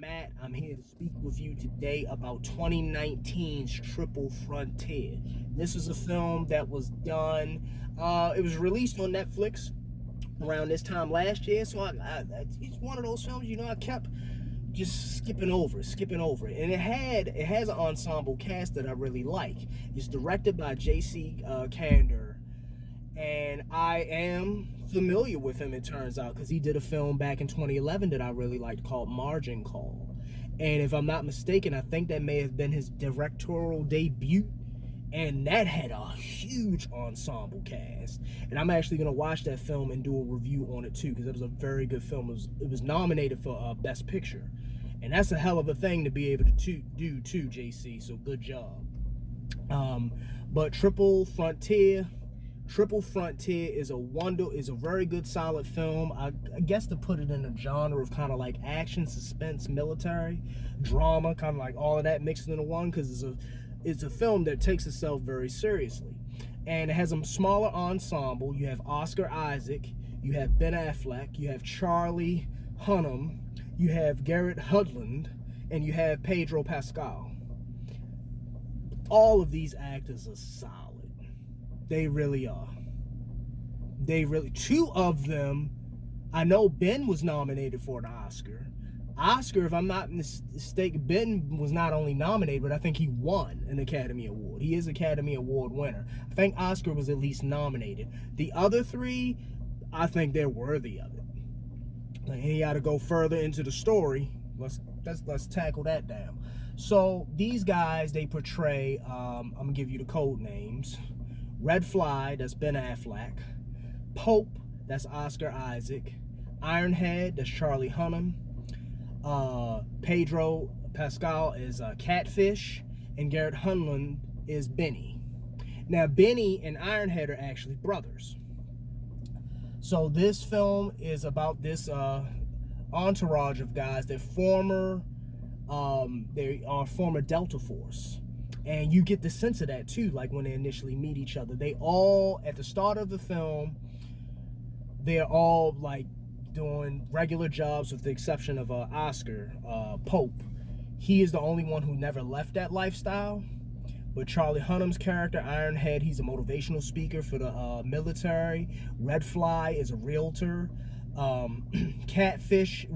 Matt. I'm here to speak with you today about 2019's Triple Frontier. This is a film that was done, it was released on Netflix around this time last year, so it's one of those films, I kept just skipping over it. And it has an ensemble cast that I really like. It's directed by J.C. Kander, and I am familiar with him, it turns out, because he did a film back in 2011 that I really liked called Margin Call. And if I'm not mistaken, I think that may have been his directorial debut, and that had a huge ensemble cast. And I'm actually going to watch that film and do a review on it too, because it was a very good film. It was nominated for Best Picture, and that's a hell of a thing to be able to do too, JC, so good job. But Triple Frontier is a very good, solid film. I guess to put it in a genre of kind of like action, suspense, military, drama, kind of like all of that mixed into one, because it's a film that takes itself very seriously. And it has a smaller ensemble. You have Oscar Isaac, you have Ben Affleck, you have Charlie Hunnam, you have Garret Hedlund, and you have Pedro Pascal. All of these actors are solid. They really are. Two of them, I know Ben was nominated for an Oscar. If I'm not mistaken, Ben was not only nominated, but I think he won an Academy Award. He is Academy Award winner. I think Oscar was at least nominated. The other three, I think they're worthy of it. And you got to go further into the story. Let's tackle that down. So these guys, they portray, I'm gonna give you the code names. Red Fly, that's Ben Affleck. Pope, that's Oscar Isaac. Ironhead, that's Charlie Hunnam. Pedro Pascal is Catfish, and Garret Hedlund is Benny. Now, Benny and Ironhead are actually brothers. So this film is about this entourage of guys that they are former Delta Force. And you get the sense of that too, like when they initially meet each other. They all, at the start of the film, they're all like doing regular jobs with the exception of Oscar Pope. He is the only one who never left that lifestyle. But Charlie Hunnam's character, Ironhead, he's a motivational speaker for the military. Red Fly is a realtor. Catfish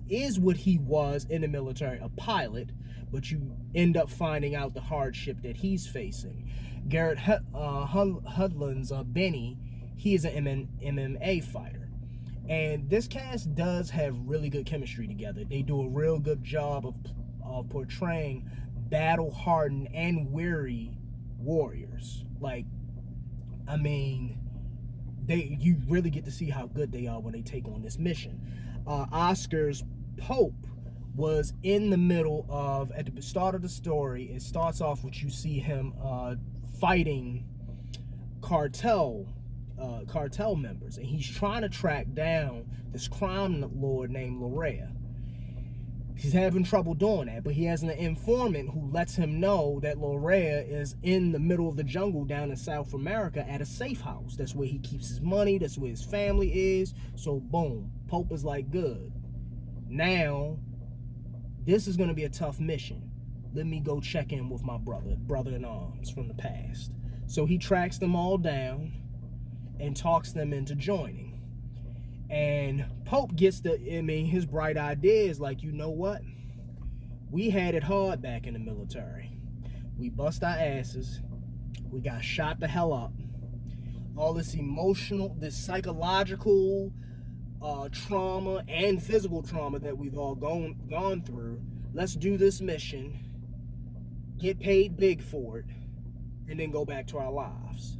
is what he was in the military, a pilot, but you end up finding out the hardship that he's facing. Garret Hedlund's Benny, he is an MMA fighter. And this cast does have really good chemistry together. They do a real good job of portraying battle-hardened and weary warriors. Like, I mean, you really get to see how good they are when they take on this mission. Oscar's Pope was in the middle of, at the start of the story, it starts off with you see him fighting cartel members, and he's trying to track down this crime lord named Lorea. He's having trouble doing that, but he has an informant who lets him know that Lorea is in the middle of the jungle down in South America at a safe house. That's where he keeps his money, that's where his family is. So boom, Pope is like, good. Now, this is going to be a tough mission. Let me go check in with my brother-in-arms from the past. So he tracks them all down and talks them into joining. And Pope gets his bright idea is like, you know what? We had it hard back in the military. We bust our asses. We got shot the hell up. All this emotional, this psychological trauma and physical trauma that we've all gone through. Let's do this mission, get paid big for it, and then go back to our lives.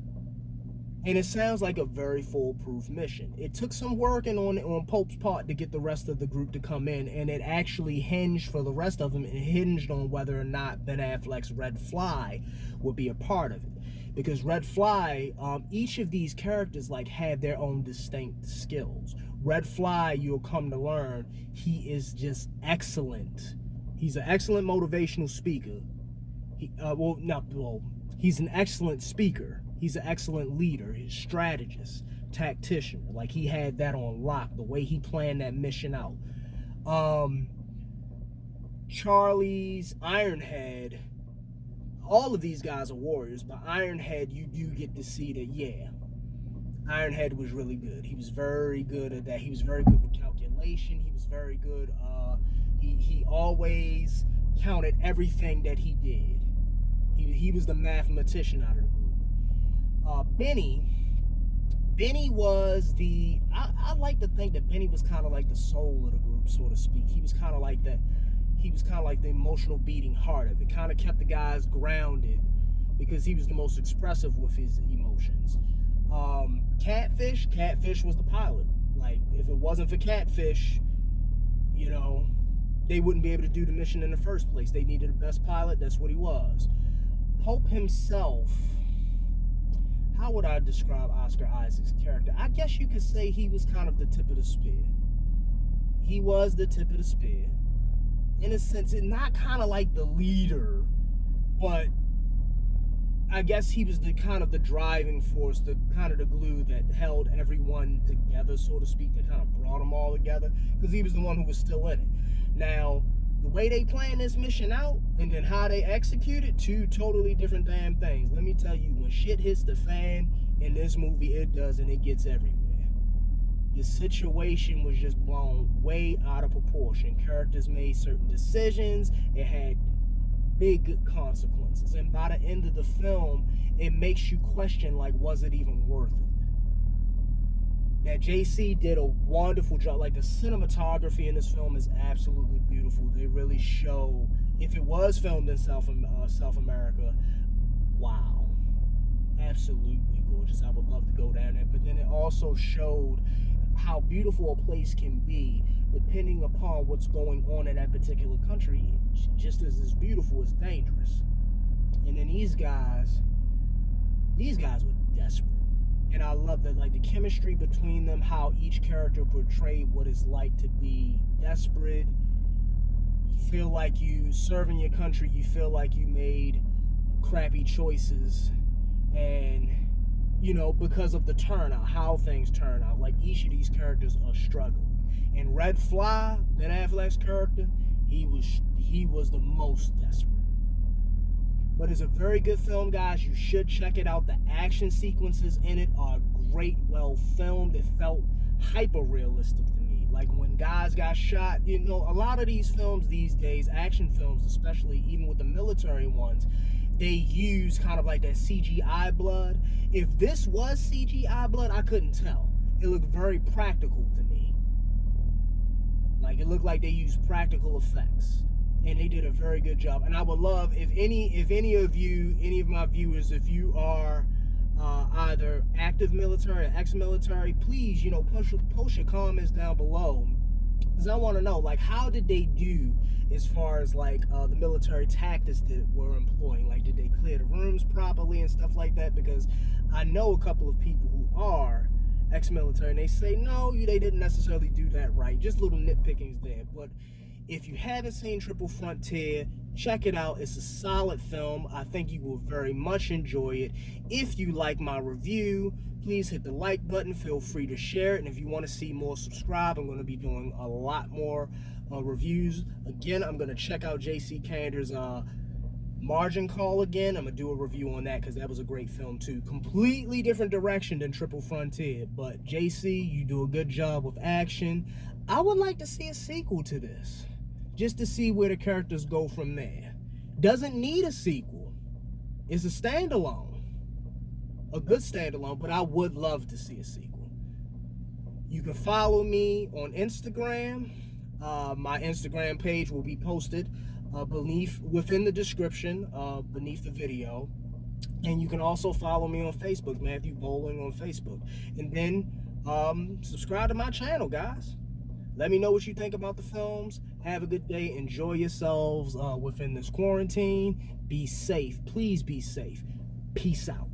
And it sounds like a very foolproof mission. It took some working on Pope's part to get the rest of the group to come in, and it actually hinged for the rest of them. It hinged on whether or not Ben Affleck's Red Fly would be a part of it. Because Red Fly, each of these characters like had their own distinct skills. Red Fly, you'll come to learn, he is just excellent. He's an excellent motivational speaker. He's an excellent speaker. He's an excellent leader, he's a strategist, tactician. Like, he had that on lock, the way he planned that mission out. Charlie's Ironhead, all of these guys are warriors, but Ironhead, you do get to see that, yeah, Ironhead was really good. He was very good at that. He was very good with calculation. He was very good. He always counted everything that he did. He was the mathematician out of the group. Benny was I like to think that Benny was kind of like the soul of the group, so to speak. He was kind of like that. He was kind of like the emotional beating heart of it. Kind of kept the guys grounded because he was the most expressive with his emotions. Catfish was the pilot. Like, if it wasn't for Catfish, you know, they wouldn't be able to do the mission in the first place. They needed the best pilot. That's what he was. Pope himself, how would I describe Oscar Isaac's character? I guess you could say he was kind of the tip of the spear. He was the tip of the spear. In a sense, not kind of like the leader, but I guess he was the kind of the driving force, the kind of the glue that held everyone together, so to speak, that kind of brought them all together, because he was the one who was still in it. Now, the way they plan this mission out and then how they execute it, two totally different damn things. Let me tell you, when shit hits the fan in this movie, it does, and it gets everywhere. The situation was just blown way out of proportion. Characters made certain decisions. It had big consequences, and by the end of the film, it makes you question, like, was it even worth it? Now, JC did a wonderful job. Like, the cinematography in this film is absolutely beautiful. They really show, if it was filmed in South America, wow, absolutely gorgeous. I would love to go down there. But then it also showed how beautiful a place can be depending upon what's going on in that particular country. Just as it's beautiful, it's dangerous. And then these guys were desperate. And I love that, like, the chemistry between them, how each character portrayed what it's like to be desperate. You feel like you serving your country, you feel like you made crappy choices, and you know, because of the turnout, how things turn out, like each of these characters are struggling. And Red Fly, Ben Affleck's character, he was the most desperate. But it's a very good film, guys. You should check it out. The action sequences in it are great, well filmed. It felt hyper realistic to me. Like when guys got shot, you know, a lot of these films these days, action films especially, even with the military ones, they use kind of like that CGI blood. If this was CGI blood, I couldn't tell. It looked very practical to me. Like, it looked like they used practical effects. And they did a very good job. And I would love, if any of you, any of my viewers, if you are either active military or ex-military, please, you know, post your comments down below. Because I want to know, like, how did they do as far as, like, the military tactics that were employing? Like, did they clear the rooms properly and stuff like that? Because I know a couple of people who are ex-military, and they say, no, they didn't necessarily do that right. Just little nitpickings there. But if you haven't seen Triple Frontier, check it out. It's a solid film. I think you will very much enjoy it. If you like my review, please hit the like button. Feel free to share it. And if you want to see more, subscribe. I'm going to be doing a lot more reviews. Again, I'm going to check out J.C. Cander's Margin Call again. I'm going to do a review on that because that was a great film too. Completely different direction than Triple Frontier. But JC, you do a good job with action. I would like to see a sequel to this, just to see where the characters go from there. Doesn't need a sequel. It's a standalone. A good standalone, but I would love to see a sequel. You can follow me on Instagram. My Instagram page will be posted within the description beneath the video. And you can also follow me on Facebook, Matthew Bowling on Facebook. And then subscribe to my channel, guys. Let me know what you think about the films. Have a good day. Enjoy yourselves within this quarantine. Be safe. Please be safe. Peace out.